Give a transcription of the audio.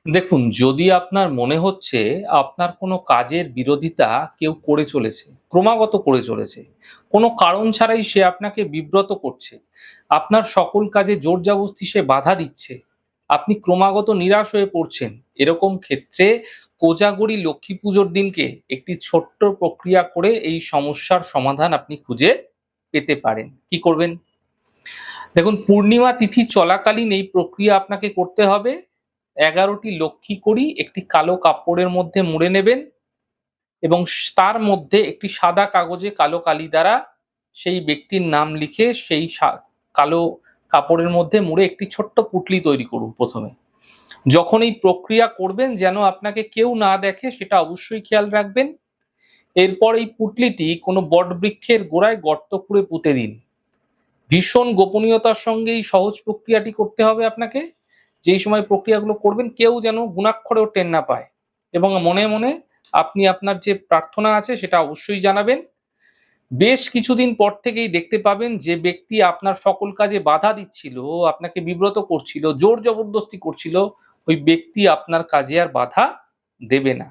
দেখুন, যদি আপনার মনে হচ্ছে আপনার কোনো কাজের বিরোধিতা কেউ করে চলেছে, ক্রমাগত করে চলেছে, কোনো কারণ ছাড়াই সে আপনাকে বিব্রত করছে, আপনার সকল কাজে জোর-জবরদস্তি সে বাধা দিচ্ছে, আপনি ক্রমাগত নিরাশ হয়ে পড়ছেন, এরকম ক্ষেত্রে কোজাগরী লক্ষ্মী পুজোর দিনকে একটি ছোট্ট প্রক্রিয়া করে এই সমস্যার সমাধান আপনি খুঁজে পেতে পারেন। কি করবেন? দেখুন, পূর্ণিমা তিথি চলাকালীন এই প্রক্রিয়া আপনাকে করতে হবে। ১১টি লক্ষ্মী কড়ি একটি কালো কাপড়ের মধ্যে মুড়ে নেবেন এবং তার মধ্যে একটি সাদা কাগজে কালো কালি দ্বারা সেই ব্যক্তির নাম লিখে সেই কালো কাপড়ের মধ্যে মুড়ে একটি ছোট্ট পুঁটলি তৈরি করুন প্রথমে। যখন এই প্রক্রিয়া করবেন যেন আপনাকে কেউ না দেখে সেটা অবশ্যই খেয়াল রাখবেন। এরপর এই পুঁটলিটি কোনো বটবৃক্ষের গোড়ায় গর্ত খুঁড়ে পুঁতে দিন। ভীষণ গোপনীয়তার সঙ্গে এই সহজ প্রক্রিয়াটি করতে হবে আপনাকে। যেই সময় প্রক্রিয়াগুলো করবেন কেউ যেন গুণাক্ষরেও টের না পায়, এবং মনে মনে আপনি আপনার যে প্রার্থনা আছে সেটা অবশ্যই জানাবেন। বেশ কিছুদিন পর থেকেই দেখতে পাবেন যে ব্যক্তি আপনার সকল কাজে বাধা দিচ্ছিল, আপনাকে বিব্রত করছিল, জোর জবরদস্তি করছিল, ওই ব্যক্তি আপনার কাজে আর বাধা দেবে না।